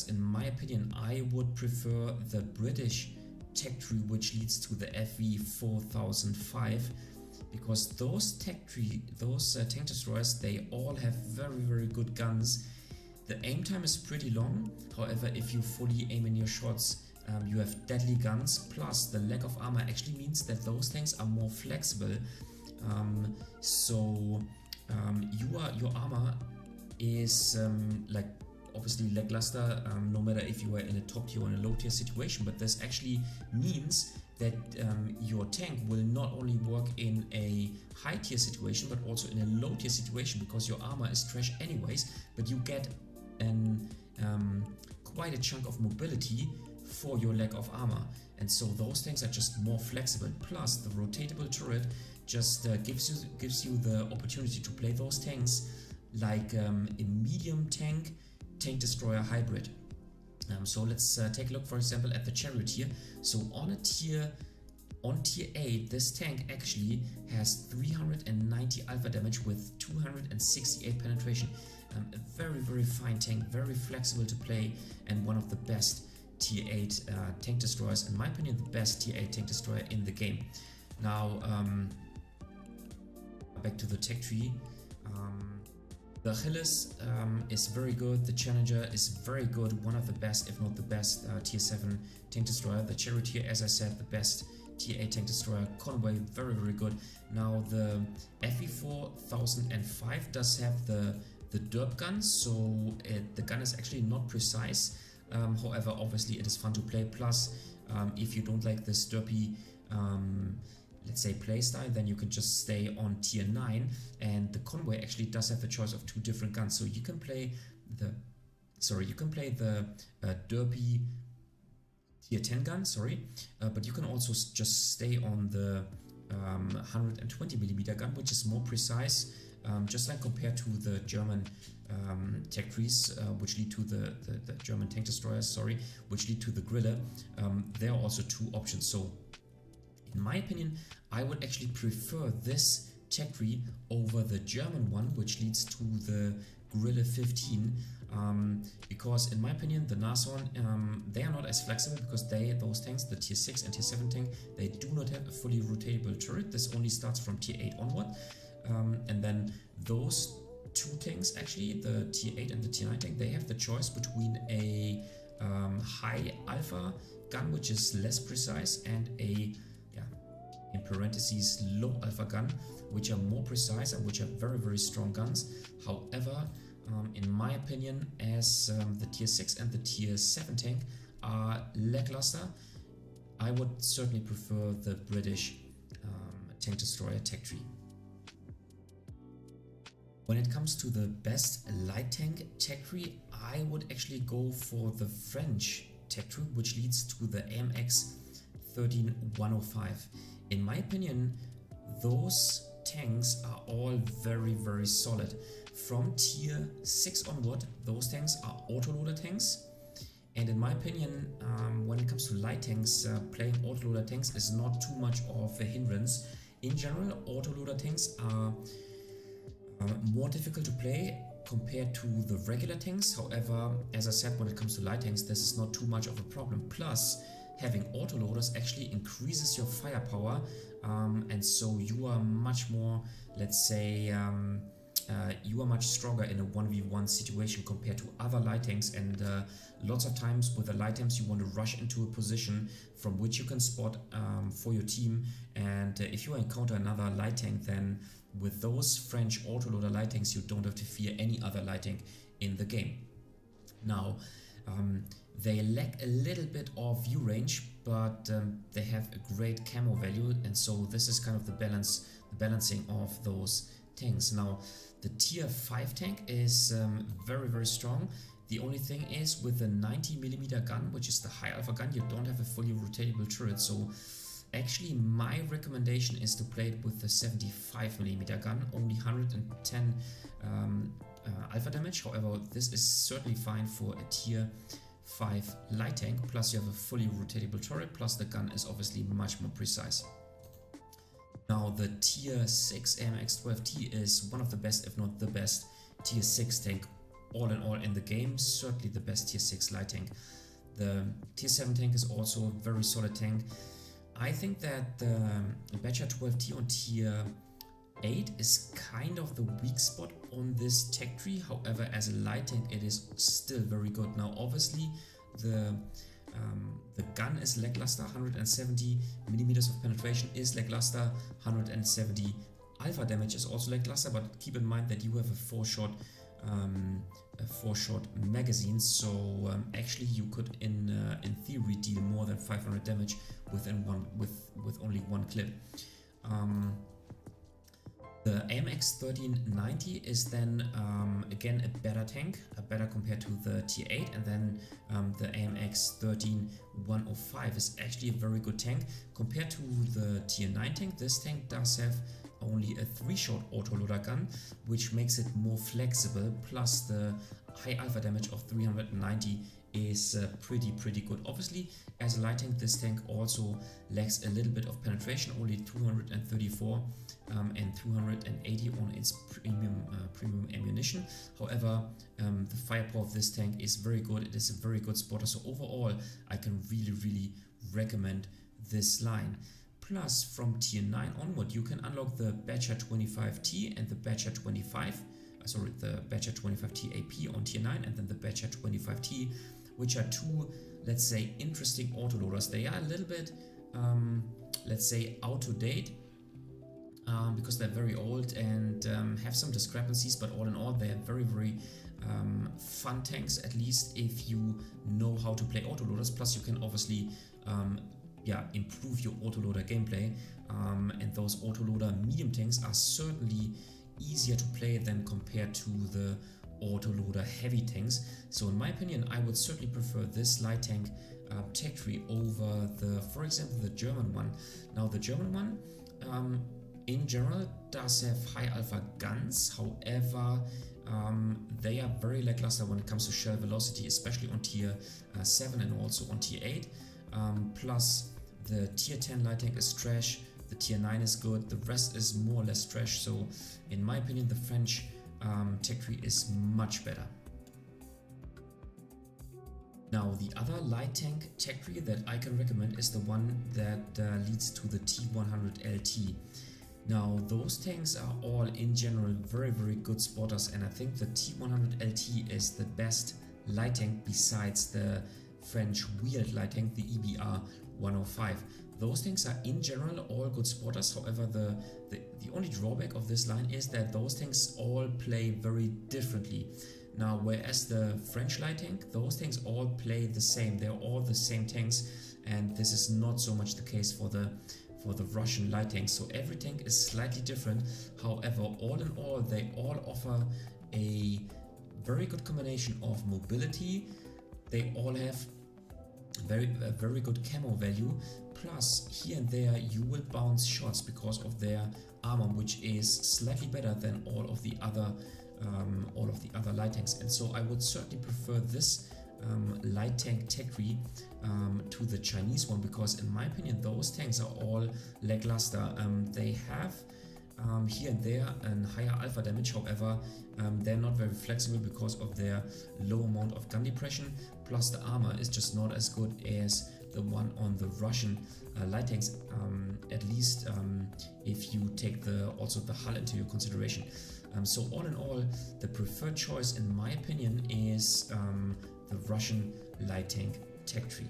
in my opinion, I would prefer the British tech tree which leads to the FV4005, because those tank destroyers, they all have very good guns. The aim time is pretty long, however if you fully aim in your shots, you have deadly guns, plus the lack of armor actually means that those tanks are more flexible, your armor is like obviously lackluster no matter if you are in a top tier or in a low tier situation, but this actually means that your tank will not only work in a high tier situation but also in a low tier situation, because your armor is trash anyways, but you get quite a chunk of mobility for your lack of armor, and so those tanks are just more flexible. Plus the rotatable turret just gives you the opportunity to play those tanks like a medium tank destroyer hybrid. So let's take a look, for example, at the chariot here. So on tier 8, this tank actually has 390 alpha damage with 268 penetration. A very fine tank, very flexible to play, and one of the best tier 8 tank destroyers, in my opinion the best tier 8 tank destroyer in the game. Now back to the tech tree. The Achilles is very good, the Challenger is very good, one of the best, if not the best tier 7 tank destroyer. The Charioteer, as I said, the best tier 8 tank destroyer. Convoy, very good. Now the FV4005 does have the derp gun, so the gun is actually not precise, however obviously it is fun to play. Plus if you don't like this derpy let's say playstyle, then you can just stay on tier 9, and the Convoy actually does have the choice of two different guns, so you can play the derpy tier 10 gun, but you can also just stay on the 120mm gun, which is more precise, just like compared to the German tech trees, which lead to the German tank destroyers, which lead to the Grille. There are also two options. So in my opinion, I would actually prefer this tech tree over the German one, which leads to the Grille 15, because in my opinion the Nashorn, they are not as flexible, because those tanks, the tier 6 and tier 7 tank, they do not have a fully rotatable turret. This only starts from tier 8 onward, and then those two tanks, actually the tier 8 and the tier 9 tank, they have the choice between a high alpha gun, which is less precise, and a in parentheses low alpha gun, which are more precise and which are very strong guns. However, in my opinion, as the tier 6 and the tier 7 tank are lackluster, I would certainly prefer the British tank destroyer tech tree. When it comes to the best light tank tech tree, I would actually go for the French tech tree, which leads to the AMX 13105. In my opinion, those tanks are all very solid. From tier 6 onward, those tanks are autoloader tanks, and in my opinion, when it comes to light tanks, playing autoloader tanks is not too much of a hindrance. In general, autoloader tanks are more difficult to play compared to the regular tanks. However, as I said, when it comes to light tanks, this is not too much of a problem. Plus, having autoloaders actually increases your firepower, and so you are much more, let's say, you are much stronger in a 1v1 situation compared to other light tanks. And lots of times with the light tanks, you want to rush into a position from which you can spot for your team, and if you encounter another light tank, then with those French autoloader light tanks, you don't have to fear any other light tank in the game. Now, they lack a little bit of view range, but they have a great camo value, and so this is kind of the balancing of those tanks. Now, the tier 5 tank is very strong. The only thing is with the 90mm gun, which is the high alpha gun, you don't have a fully rotatable turret. So actually my recommendation is to play it with the 75mm gun, only 110 alpha damage. However, this is certainly fine for a tier 5 light tank, plus you have a fully rotatable turret, plus the gun is obviously much more precise. Now the tier 6 AMX-12T is one of the best, if not the best, tier 6 tank all in all in the game, certainly the best tier 6 light tank. The tier 7 tank is also a very solid tank. I think that the Badger 12T on tier 8 is kind of the weak spot on this tech tree. However, as a light tank it is still very good. Now obviously the gun is lackluster, 170mm of penetration is lackluster, 170 alpha damage is also lackluster, but keep in mind that you have a 4-shot magazine, so actually you could in theory deal more than 500 damage within with only one clip. The AMX 1390 is then again a better tank, better compared to the tier 8, and then the AMX 13105 is actually a very good tank compared to the tier 9 tank. This tank does have only a 3-shot autoloader gun, which makes it more flexible, plus the high alpha damage of 390 is pretty good. Obviously, as a light tank, this tank also lacks a little bit of penetration, only 234 and 280 on its premium ammunition. However, the firepower of this tank is very good. It is a very good spotter, so overall I can really recommend this line. Plus, from tier 9 onward, you can unlock the Badger 25T and the Badger 25, the Badger 25T AP on tier 9, and then the Badger 25T, which are two, let's say, interesting autoloaders. They are a little bit, let's say, out of date, because they're very old and have some discrepancies, but all in all, they are very fun tanks, at least if you know how to play autoloaders. Plus, you can obviously improve your autoloader gameplay, and those autoloader medium tanks are certainly easier to play than compared to the autoloader heavy tanks. So in my opinion, I would certainly prefer this light tank tech tree over the, for example, the German one. Now the German one in general does have high alpha guns, however they are very lackluster when it comes to shell velocity, especially on tier 7 and also on tier 8. Plus the tier 10 light tank is trash, the tier 9 is good, the rest is more or less trash. So in my opinion, the French tech tree is much better. Now the other light tank tech tree that I can recommend is the one that leads to the T100LT. Now those tanks are all in general very good spotters, and I think the T100LT is the best light tank besides the French wheeled light tank, the EBR 105. Those tanks are in general all good spotters. However, the only drawback of this line is that those tanks all play very differently. Now, whereas the French light tank, those tanks all play the same. They're all the same tanks, and this is not so much the case for the Russian light tanks. So every tank is slightly different. However, all in all, they all offer a very good combination of mobility. They all have a very good camo value, plus here and there you will bounce shots because of their armor, which is slightly better than all of the other light tanks. And so I would certainly prefer this light tank tech tree to the Chinese one, because in my opinion those tanks are all lackluster. They have here and there a higher alpha damage, however they're not very flexible because of their low amount of gun depression, plus the armor is just not as good as the one on the Russian light tanks, at least if you take also the hull into your consideration. So all in all, the preferred choice in my opinion is the Russian light tank tech tree.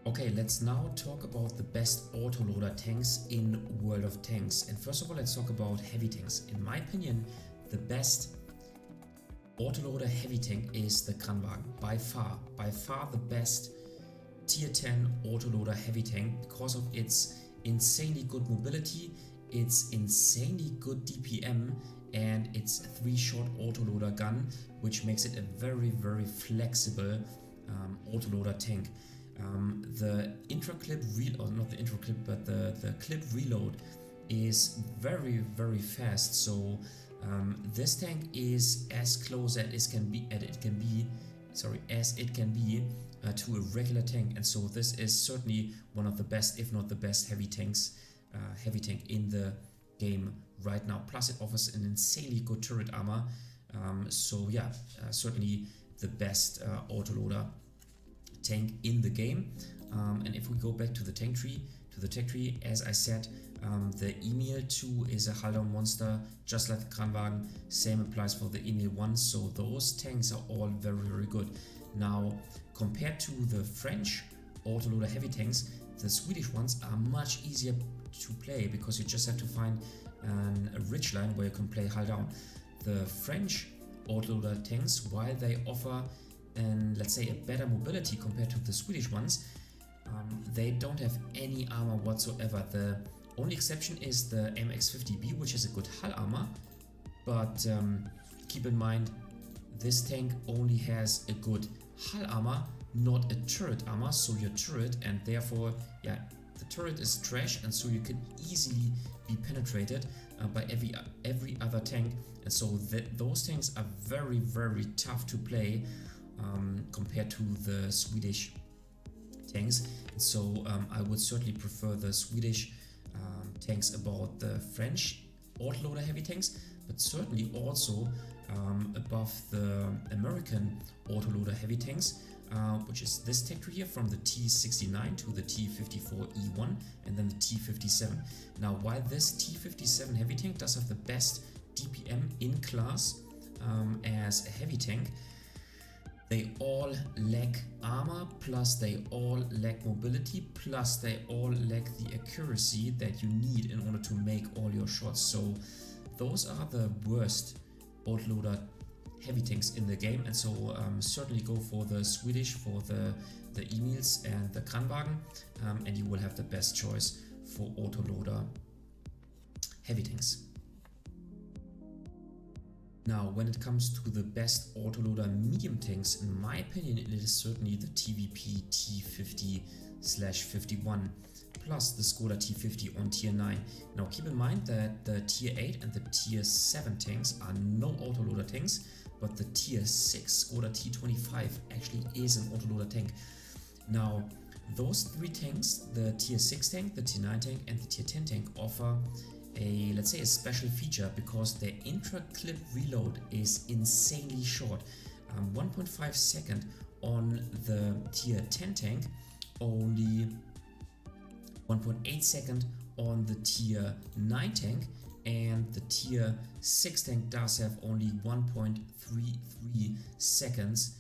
Okay, let's now talk about the best autoloader tanks in World of Tanks. And first of all, let's talk about heavy tanks. In my opinion, the best autoloader heavy tank is the Kranwagen. By far the best tier 10 autoloader heavy tank because of its insanely good mobility, it's insanely good DPM, and it's a 3-shot autoloader gun, which makes it a very flexible autoloader tank. The intra-clip or not the intra-clip, but the clip reload is very fast. So this tank is as close as it can be to a regular tank, and so this is certainly one of the best, if not the best, heavy tank in the game right now. Plus it offers an insanely good turret armor, so yeah, certainly the best autoloader tank in the game. And if we go back to the tech tree, as I said, the Emil 2 is a hull down monster, just like the Kranwagen. Same applies for the Emil 1, so those tanks are all very good. Now, compared to the French autoloader heavy tanks, the Swedish ones are much easier to play, because you just have to find a ridge line where you can play hull down. The French autoloader tanks, while they offer let's say a better mobility compared to the Swedish ones, they don't have any armor whatsoever. The only exception is the MX-50B, which is a good hull armor, but keep in mind this tank only has a good hull armor, not a turret armor. So your turret, and therefore, yeah, the turret is trash, and so you can easily be penetrated by every other tank, and so those tanks are very tough to play compared to the Swedish tanks. And so I would certainly prefer the Swedish tanks about the French autoloader heavy tanks, but certainly also above the American autoloader heavy tanks, which is this tech tree here, from the T69 to the T54E1 and then the T57. Now, while this T57 heavy tank does have the best DPM in class as a heavy tank, they all lack armor, plus they all lack mobility, plus they all lack the accuracy that you need in order to make all your shots. So those are the worst autoloader heavy tanks in the game, and so certainly go for the Swedish, for the Emils and the Kranwagen, and you will have the best choice for autoloader heavy tanks. Now, when it comes to the best autoloader medium tanks, in my opinion, it is certainly the TVP T50/51 plus the Skoda T50 on tier 9. Now, keep in mind that the tier 8 and the tier 7 tanks are no autoloader tanks, but the tier 6 Skoda T25 actually is an autoloader tank. Now, those three tanks, the tier 6 tank, the tier 9 tank and the tier 10 tank, offer a, let's say, a special feature, because their intra-clip reload is insanely short. 1.5 second on the tier 10 tank, only 1.8 second on the tier 9 tank, and the tier 6 tank does have only 1.33 seconds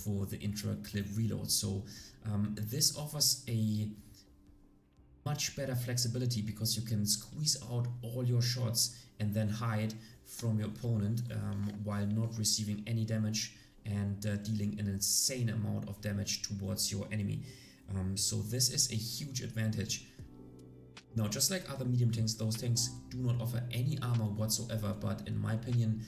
for the intra-clip reload. So this offers a much better flexibility, because you can squeeze out all your shots and then hide from your opponent while not receiving any damage and dealing an insane amount of damage towards your enemy. So this is a huge advantage. Now, just like other medium tanks, those tanks do not offer any armor whatsoever, but in my opinion,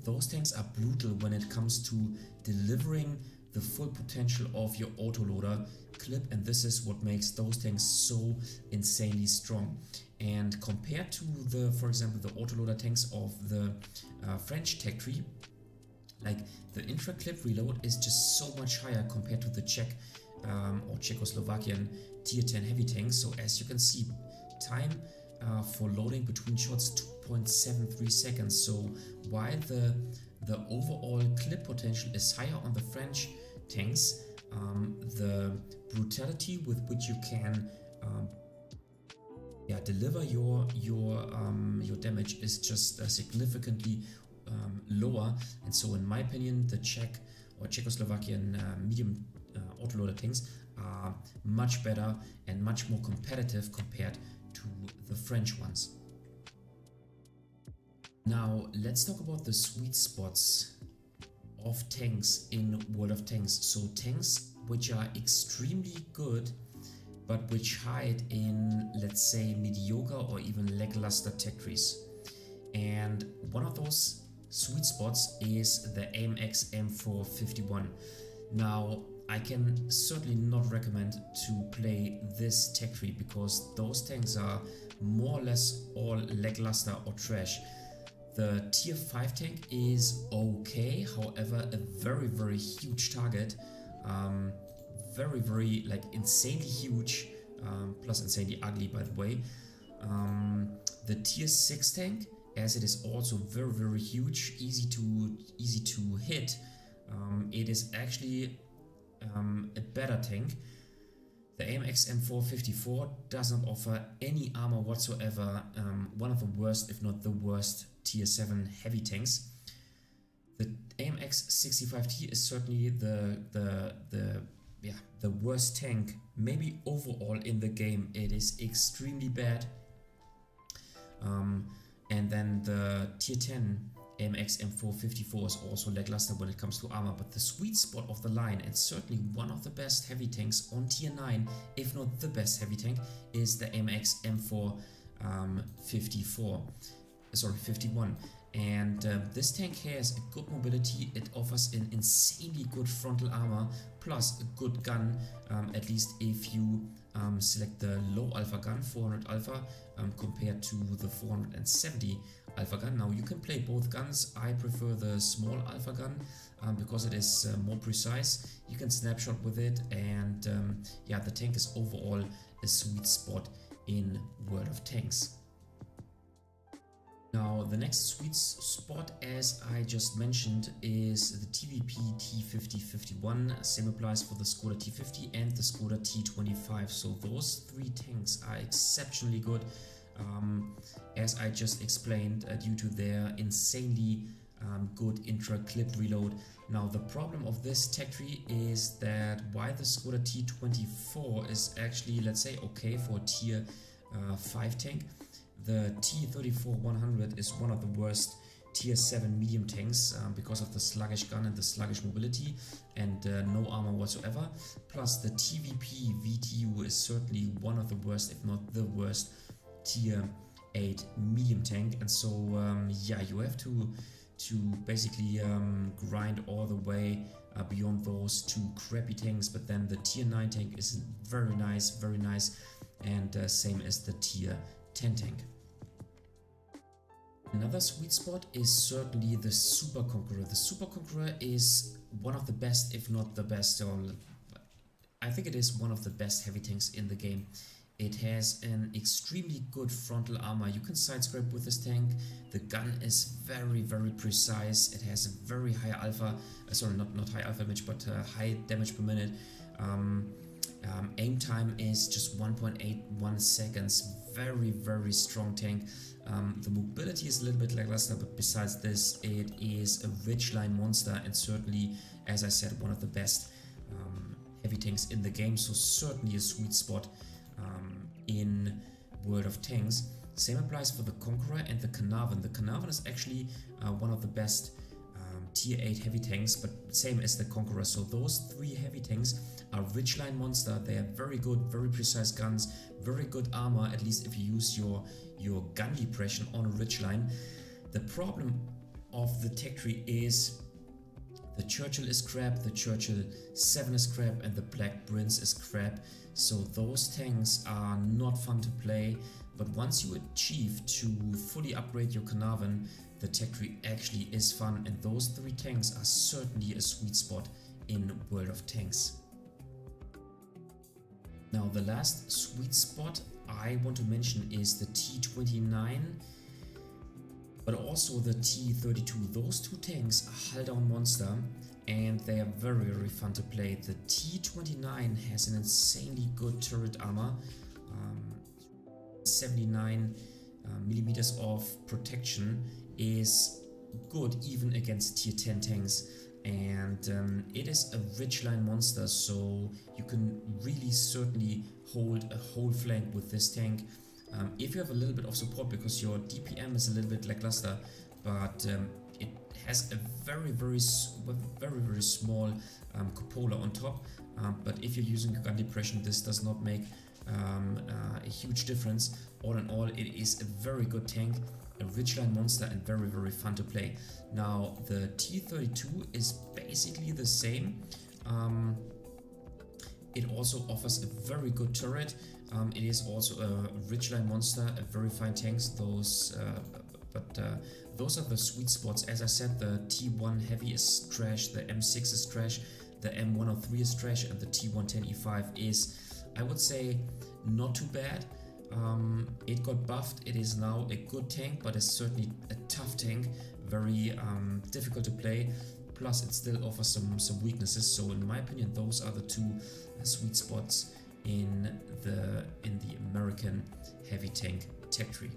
those tanks are brutal when it comes to delivering the full potential of your autoloader clip, and this is what makes those tanks so insanely strong. And compared to the, for example, the autoloader tanks of the French tech tree, like the intra-clip reload is just so much higher compared to the Czech or Czechoslovakian tier 10 heavy tanks. So as you can see, time for loading between shots 2.73 seconds. So while the overall clip potential is higher on the French tanks, the brutality with which you can deliver your damage is just significantly lower. And so in my opinion, the Czech or Czechoslovakian medium autoloader tanks are much better and much more competitive compared to the French ones. Now let's talk about the sweet spots of tanks in World of Tanks. So tanks which are extremely good but which hide in, let's say, mediocre or even lackluster tech trees. And one of those sweet spots is the AMX M451. Now, I can certainly not recommend to play this tech tree because those tanks are more or less all lackluster or trash. The tier 5 tank is okay, however a very huge target, very like insanely huge, plus insanely ugly by the way. The tier 6 tank, as it is also very huge, easy to hit, it is actually a better tank. The AMX M454 does not offer any armor whatsoever, one of the worst, if not the worst, tier 7 heavy tanks. The AMX 65T is certainly the worst tank, maybe overall in the game. It is extremely bad. And then the tier 10 AMX M454 is also lackluster when it comes to armor, but the sweet spot of the line, and certainly one of the best heavy tanks on tier 9, if not the best heavy tank, is the AMX M451. And this tank has a good mobility, it offers an insanely good frontal armor, plus a good gun, at least if you select the low alpha gun, 400 alpha, compared to the 470 alpha gun. Now you can play both guns. I prefer the small alpha gun because it is more precise. You can snapshot with it, and yeah, the tank is overall a sweet spot in World of Tanks. Now the next sweet spot, as I just mentioned, is the TVP T5051. Same applies for the Skoda T50 and the Skoda T25. So those three tanks are exceptionally good, as I just explained, due to their insanely good intra-clip reload. Now the problem of this tech tree is that while the Skoda T24 is actually, let's say, okay for a tier 5 tank, the T34-100 is one of the worst tier 7 medium tanks because of the sluggish gun and the sluggish mobility and no armor whatsoever. Plus the TVP VTU is certainly one of the worst, if not the worst, tier 8 medium tank. And so yeah, you have to basically grind all the way beyond those two crappy tanks. But then the tier 9 tank is very nice, and same as the tier 10 tank. Another sweet spot is certainly the Super Conqueror. The Super Conqueror is one of the best, if not the best, or I think it is one of the best heavy tanks in the game. It has an extremely good frontal armor. You can side scrape with this tank. The gun is very precise. It has a very high alpha, sorry, not high alpha damage, but high damage per minute. Aim time is just 1.81 seconds. Very strong tank. The mobility is a little bit lackluster, but besides this, it is a ridgeline monster, and certainly, as I said, one of the best heavy tanks in the game. So certainly a sweet spot in World of Tanks. Same applies for the Conqueror and the Carnarvon. The Carnarvon is actually one of the best tier 8 heavy tanks, but same as the Conqueror. So those three heavy tanks are ridgeline monster. They are very good, very precise guns, very good armor, at least if you use your gun depression on a ridgeline. The problem of the tech tree is the Churchill is crap, the Churchill 7 is crap, and the Black Prince is crap. So those tanks are not fun to play, but once you achieve to fully upgrade your Carnarvon, the tech tree actually is fun, and those three tanks are certainly a sweet spot in World of Tanks. Now the last sweet spot I want to mention is the T29, but also the T32. Those two tanks are hull down monster, and they are very fun to play. The T29 has an insanely good turret armor, 79 millimeters of protection is good even against tier 10 tanks, and it is a ridgeline monster, so you can really certainly hold a whole flank with this tank if you have a little bit of support, because your DPM is a little bit lackluster, but it has a very small cupola on top, but if you're using gun depression, this does not make a huge difference. All in all, it is a very good tank, a ridgeline monster, and very, very fun to play. Now the T32 is basically the same. It also offers a very good turret. It is also a ridgeline monster, a very fine tanks. Those are the sweet spots. As I said, the T1 heavy is trash, the M6 is trash, the M103 is trash, and the T110E5 is, I would say, not too bad. It got buffed. It is now a good tank, but it's certainly a tough tank, very difficult to play. Plus, it still offers some weaknesses. So, in my opinion, those are the two sweet spots in the American heavy tank tech tree.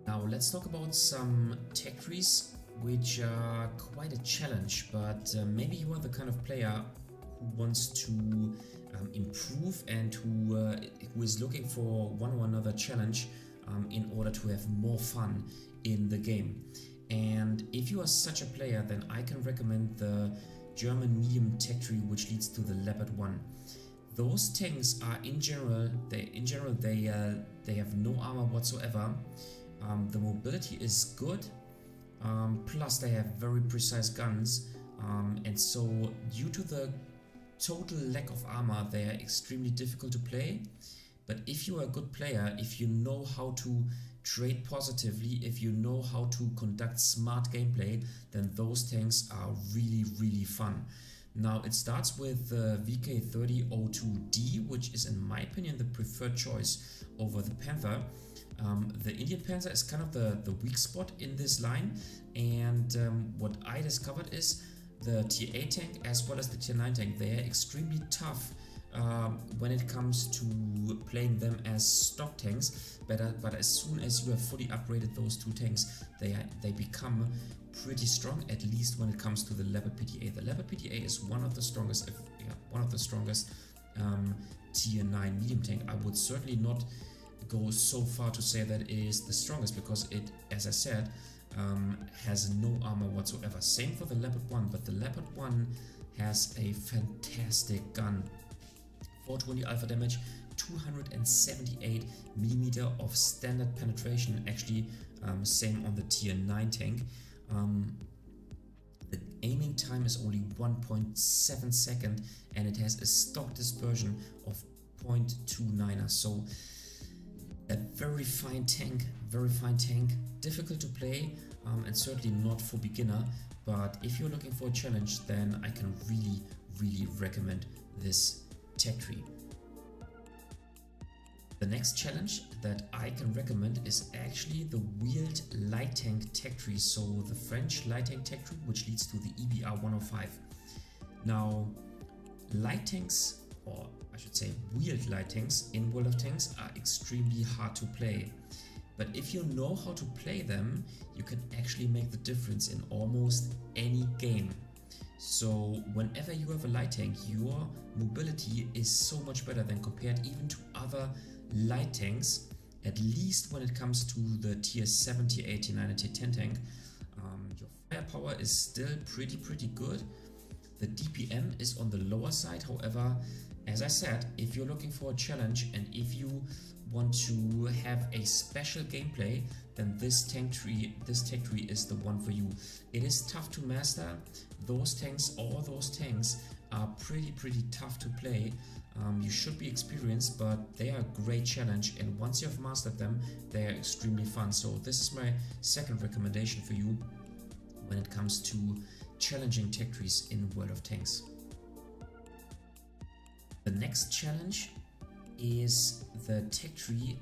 Now, let's talk about some tech trees which are quite a challenge, but maybe you are the kind of player who wants to improve and who is looking for one or another challenge in order to have more fun in the game. And if you are such a player, then I can recommend the German medium tech tree, which leads to the Leopard 1. Those tanks are in general they have no armor whatsoever. The mobility is good, plus they have very precise guns, and so due to the total lack of armor, they are extremely difficult to play. But if you are a good player, if you know how to trade positively, if you know how to conduct smart gameplay, then those tanks are really, really fun. Now it starts with the VK3002D, which is in my opinion the preferred choice over the Panther. The Indian Panther is kind of the weak spot in this line, and what I discovered is the Tier 8 tank as well as the Tier 9 tank, they are extremely tough when it comes to playing them as stock tanks, but as soon as you have fully upgraded those two tanks, they become pretty strong, at least when it comes to the Leopard PTA. The Leopard PTA is one of the strongest, Tier 9 medium tank. I would certainly not go so far to say that it is the strongest, because it, as I said, has no armor whatsoever. Same for the Leopard 1, but the Leopard 1 has a fantastic gun. 420 alpha damage, 278mm of standard penetration, actually same on the Tier 9 tank. The aiming time is only 1.7 seconds, and it has a stock dispersion of 0.29er, so a very fine tank, difficult to play, and certainly not for beginner, but if you're looking for a challenge, then I can really, really recommend this tech tree. The next challenge that I can recommend is actually the wheeled light tank tech tree, so the French light tank tech tree, which leads to the EBR-105. Now, light tanks, or I should say wheeled light tanks in World of Tanks, are extremely hard to play. But if you know how to play them, you can actually make the difference in almost any game. So whenever you have a light tank, your mobility is so much better than compared even to other light tanks, at least when it comes to the Tier 7, Tier 8, Tier 9 and Tier 10 tank. Your firepower is still pretty good. The DPM is on the lower side, however, as I said, if you're looking for a challenge and if you want to have a special gameplay, then this tech tree is the one for you. It is tough to master. Those tanks, all those tanks, are pretty tough to play. You should be experienced, but they are a great challenge, and once you have mastered them, they are extremely fun. So this is my second recommendation for you when it comes to challenging tech trees in World of Tanks. The next challenge is the tech tree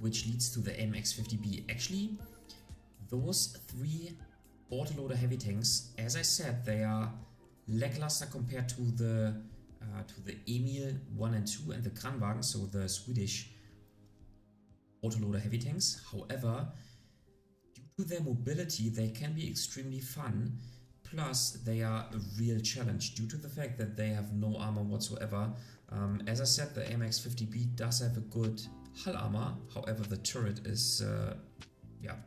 which leads to the MX50B. Actually, those three Autoloader heavy tanks, as I said, they are lackluster compared to the Emil 1 and 2 and the Kranwagen, so the Swedish Autoloader heavy tanks. However, due to their mobility, they can be extremely fun. Plus, they are a real challenge due to the fact that they have no armor whatsoever. As I said, the MX50B does have a good hull armor. However, the turret is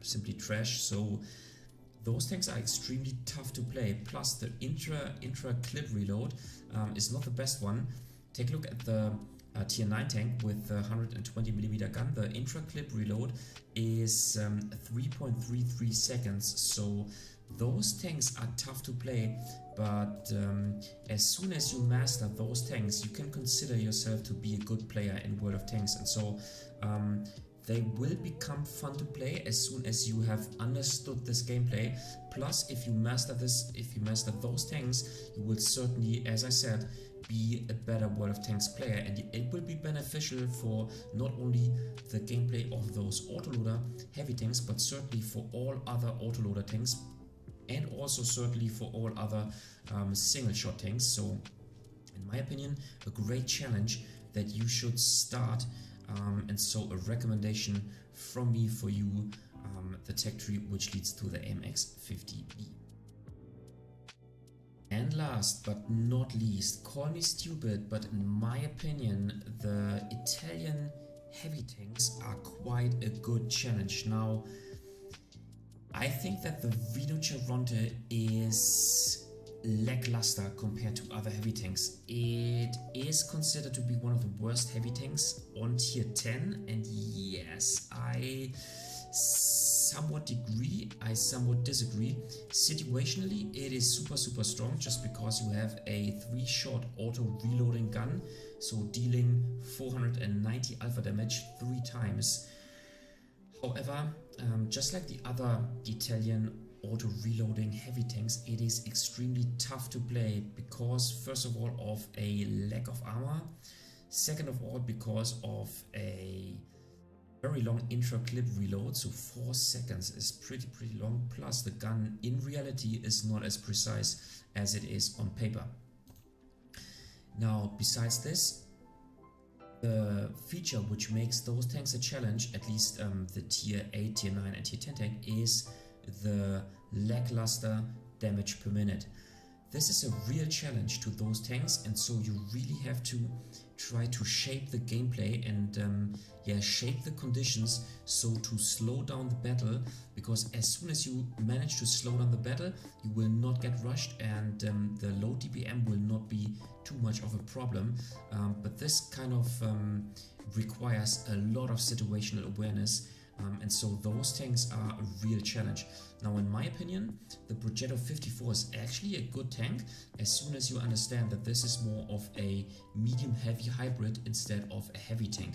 simply trash. So those tanks are extremely tough to play. Plus, the intra clip reload is not the best one. Take a look at the tier 9 tank with a 120mm gun. The intra-clip reload is 3.33 seconds, so those tanks are tough to play, but as soon as you master those tanks, you can consider yourself to be a good player in World of Tanks, and so they will become fun to play as soon as you have understood this gameplay. Plus, if you master those tanks, you will certainly, as I said, be a better World of Tanks player, and it will be beneficial for not only the gameplay of those autoloader heavy tanks, but certainly for all other autoloader tanks, and also certainly for all other single shot tanks. So in my opinion, a great challenge that you should start, and so a recommendation from me for you, the tech tree which leads to the MX50B. And last but not least, call me stupid, but in my opinion, the Italian heavy tanks are quite a good challenge. Now, I think that the Rhinoceronte is lackluster compared to other heavy tanks. It is considered to be one of the worst heavy tanks on tier 10, and yes, I somewhat agree, I somewhat disagree. Situationally, it is super strong just because you have a 3-shot auto reloading gun, so dealing 490 alpha damage 3 times. However, just like the other Italian auto reloading heavy tanks, it is extremely tough to play because, first of all, of a lack of armor, second of all, because of a very long intra-clip reload, so 4 seconds is pretty long, plus the gun in reality is not as precise as it is on paper. Now, besides this, the feature which makes those tanks a challenge, at least the tier 8, tier 9 and tier 10 tank, is the lackluster damage per minute. This is a real challenge to those tanks, and so you really have to try to shape the gameplay and shape the conditions so to slow down the battle, because as soon as you manage to slow down the battle, you will not get rushed, and the low DPM will not be too much of a problem, but this kind of requires a lot of situational awareness. And so those tanks are a real challenge. Now, in my opinion, the WoT 54 is actually a good tank as soon as you understand that this is more of a medium-heavy hybrid instead of a heavy tank.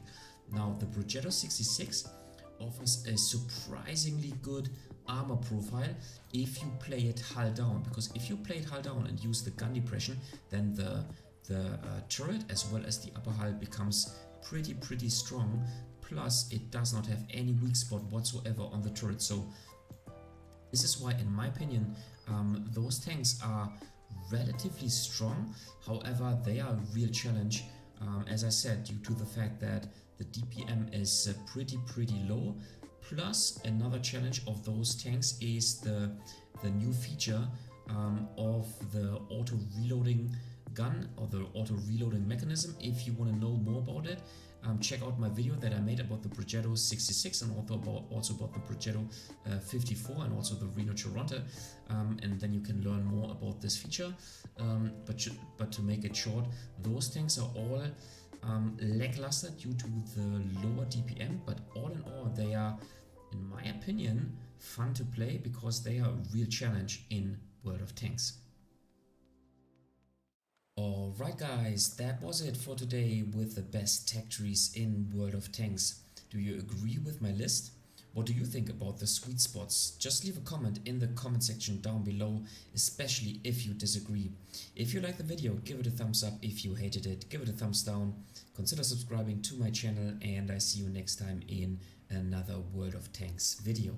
Now, the WoT 66 offers a surprisingly good armor profile if you play it hull down, because if you play it hull down and use the gun depression, then the turret as well as the upper hull becomes pretty strong. Plus, it does not have any weak spot whatsoever on the turret. So this is why, in my opinion, those tanks are relatively strong. However, they are a real challenge, as I said, due to the fact that the DPM is pretty low. Plus, another challenge of those tanks is the new feature of the auto reloading gun, or the auto reloading mechanism. If you want to know more about it, check out my video that I made about the WoT 66 and also about the WoT 54 and also the Rhinoceronte, and then you can learn more about this feature. But to make it short, those tanks are all lackluster due to the lower DPM, but all in all, they are, in my opinion, fun to play because they are a real challenge in World of Tanks. Alright guys, that was it for today with the best tech trees in World of Tanks. Do you agree with my list? What do you think about the sweet spots? Just leave a comment in the comment section down below, especially if you disagree. If you liked the video, give it a thumbs up. If you hated it, give it a thumbs down. Consider subscribing to my channel, and I see you next time in another World of Tanks video.